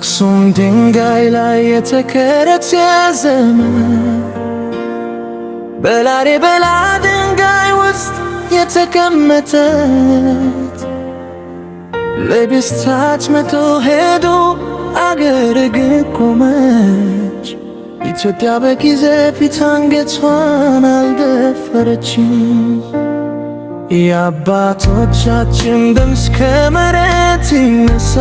በአክሱም ድንጋይ ላይ የተከረተ ዘመን በላሊበላ ድንጋይ ውስጥ የተቀመጠች ለብስታት መቶ ሄዶ አገር ግን ቆመች። ኢትዮጵያ በጊዜ ፊት አንገቷን አልደፈረችም። የአባቶቻችን ደም እስከ መሬት ይነሳ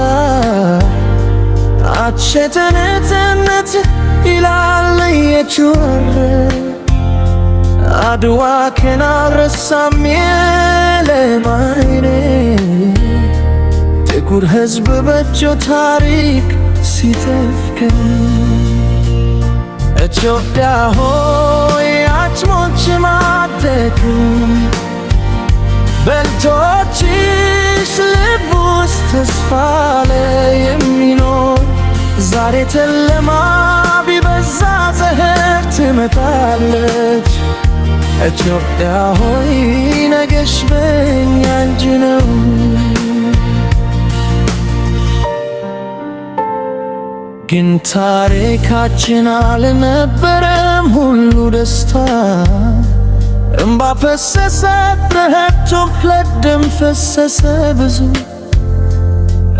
አቸተነትነት ይላል የቹር አድዋ ከን አልረሳም የለማይኔ ጥቁር ሕዝብ በእጆ ታሪክ ሲተፍከን ኢትዮጵያ ሆይ አትሞችም አትደክም በልቶችሽ ልብ ውስጥ ተስፋ የሚኖር ዛሬ ጨለማ ቢበዛ ዘህር ትመጣለች። ኢትዮጵያ ሆይ ነገሽ በእኛ እጅ ነው። ግን ታሪካችን አልነበረም ሁሉ ደስታ እምባ ፈሰሰ ረህቶ ለደም ፈሰሰ ብዙ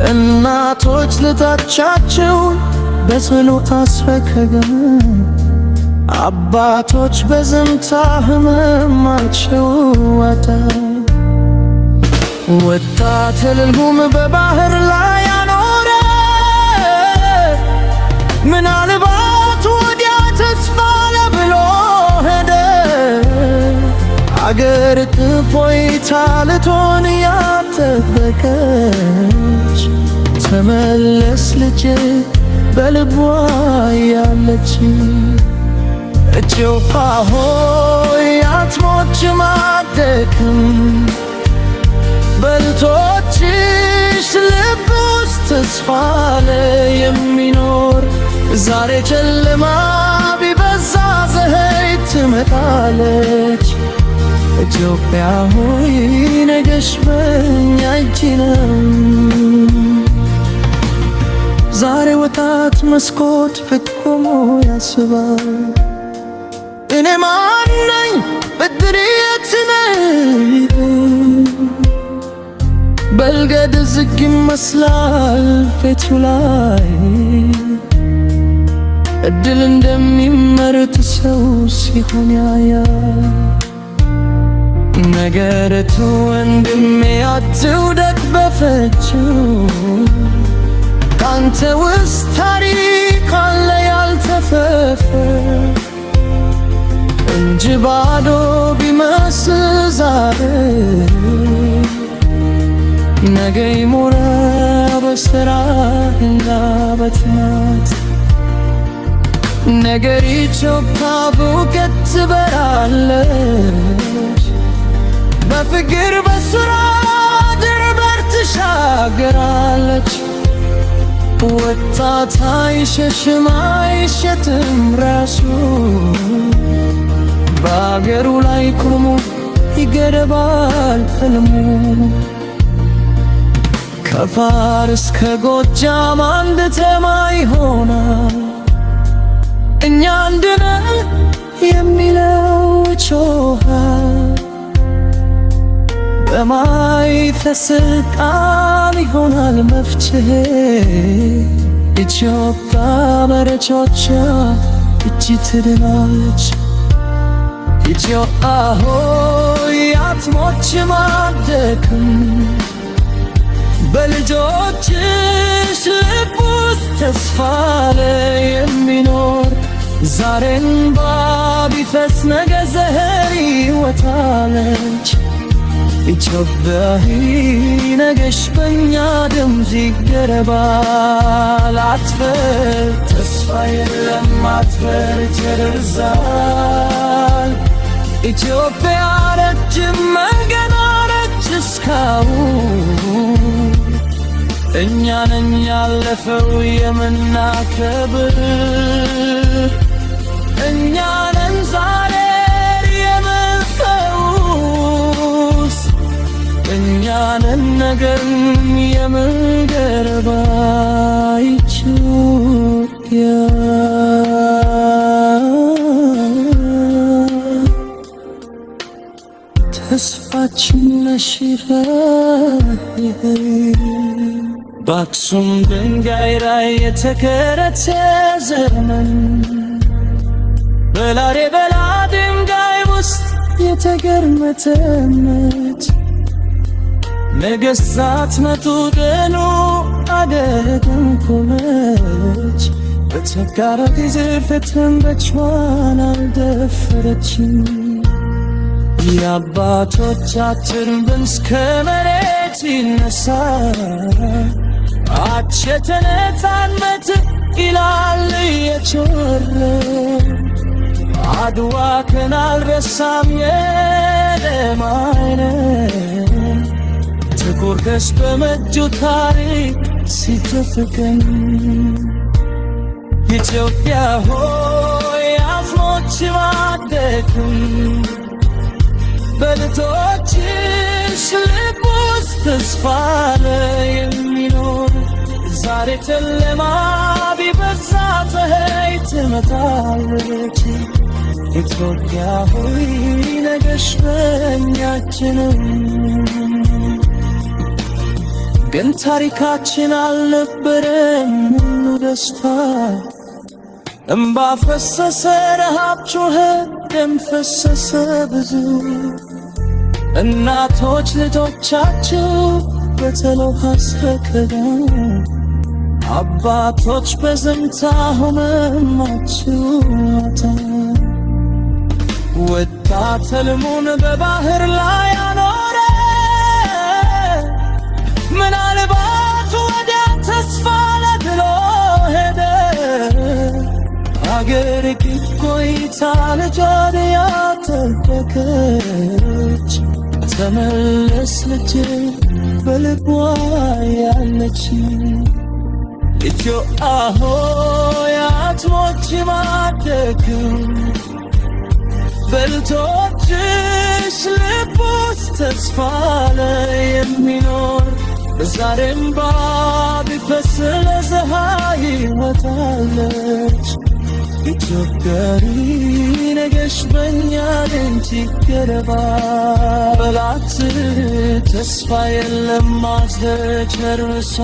እናቶች ልጆቻቸው በጸሎት አስረከገን አባቶች በዝምታ ህመማቸው ዋጠ ወጣት ሕልሙም በባህር ላይ አኖረ ምናልባት ወዲያ ተስፋ ለብሎ ሄደ አገር ጥፎይታ ልትሆን ያጠበቀች ተመለስ ልጄ በልቧ ያለች ኢትዮጵያ ሆይ አትሞችም አትደክም በልቶችሽ ልብ ውስጥ ተስፋ የሚኖር ዛሬ ጨለማ ቢበዛ ፀሐይ ትመጣለች። ኢትዮጵያ ሆይ ነገሽ በእኛ እጅ ነው። ዛሬ ወጣት መስኮት ፊት ቆሞ ያስባል እኔ ማን ነኝ ብድር የት ነኝ በልገድ ዝግ ይመስላል ፊቱ ላይ እድል እንደሚመርጥ ሰው ሲሆን ያያል ነገርቱ ወንድሜ አትውደቅ በፍጹም ካንተ ውስጥ ታሪክ አለ ያልተፈፈ እንጂ ባዶ ቢመስል ዛሬ ነገ ይሞላል በስራህና በትጋት ነገር ኢትዮጵያ በእውቀት ትበራለች በፍቅር በስራ ድንበር ትሻገራለች። ወጣት አይሸሽም አይሸትም ራሱ በአገሩ ላይ ቆሞ ይገደባል ሕልሙ ከፋርስ ከጎጃም አንድ ተማ ይሆናል እኛ አንድ ነን የሚለው ጮኻል በማይፈስስ ቃል ይሆናል መፍትሄ ኢትዮጵያ በልጆቿ እጅ ትድናለች። ኢትዮጵያ ሆይ አትሞችም አትደክም በልጆችሽ ልብ ውስጥ ተስፋ የሚኖር ዛሬ እንባ ቢፈስ ነገ ዘህር ይወጣለች። ኢትዮጵያ ነገሽ በእኛ ደም ይገረባል። አትፈር ተስፋ የለም አትፈር ይደርሳል። ኢትዮጵያ ረጅም መንገድ አለች እስካሁን እኛ ነን ያለፈው የምናከብር እኛ ነን ዛሬ የምንፈውስ እኛ ነን ነገር የምንገርባይችው አንቺም ነሽ በአክሱም ድንጋይ ላይ የተቀረጸ ዘመን በላሊበላ ድንጋይ ውስጥ የተገርመተመች ነገሥታት መጡ ደኑ አገግም ቆመች በተጋራ ጊዜ ፊትም በቿን አልደፈረችም የአባቶቻችን ድምፅ ከመሬት ይነሳ አቸተነታነት ይላል እየጮኸ አድዋ ቀን አልረሳም የደም አይነት ጥቁር ሕዝብ በመጁ ታሪክ ሲተፍቀን ኢትዮጵያ ሆይ አጽሞች ማደክም በልቶችሽ ልብ ውስጥ ተስፋ የሚኖር ዛሬ ጨለማ ቢበዛ ፀሐይ ትመጣለች ኢትዮጵያ ሆይ ነገሽ በእኛችንም ግን ታሪካችን አልነበረም ሁሉ ደስታ እምባ ፈሰሰ ረሃብ ጮኸ ደም ፈሰሰ ብዙ እናቶች ልጆቻቸው በተሎሃ ሰከዳ አባቶች በዝምታ ሆመማቸው ማታ ወጣት ሕልሙን በባህር ላይ አኖረ ምናልባት ወዲያ ተስፋ ለድሎ ሄደ አገር ቆይታ ልጇን ያጠበቀች ተመለስ ልጄ በልቧ ያለች ኢትዮጵያ ሆይ አጥሞች ማደክም በልቶችሽ ልብ ውስጥ ተስፋ የሚኖር ዛሬም ቢፈስ ለፀሐይ ይወጣለች ኢትዮጵያዊ ነገሽ በእኛ ደንቺ ገረባ በላት ተስፋ የለም ማዘቸርሳ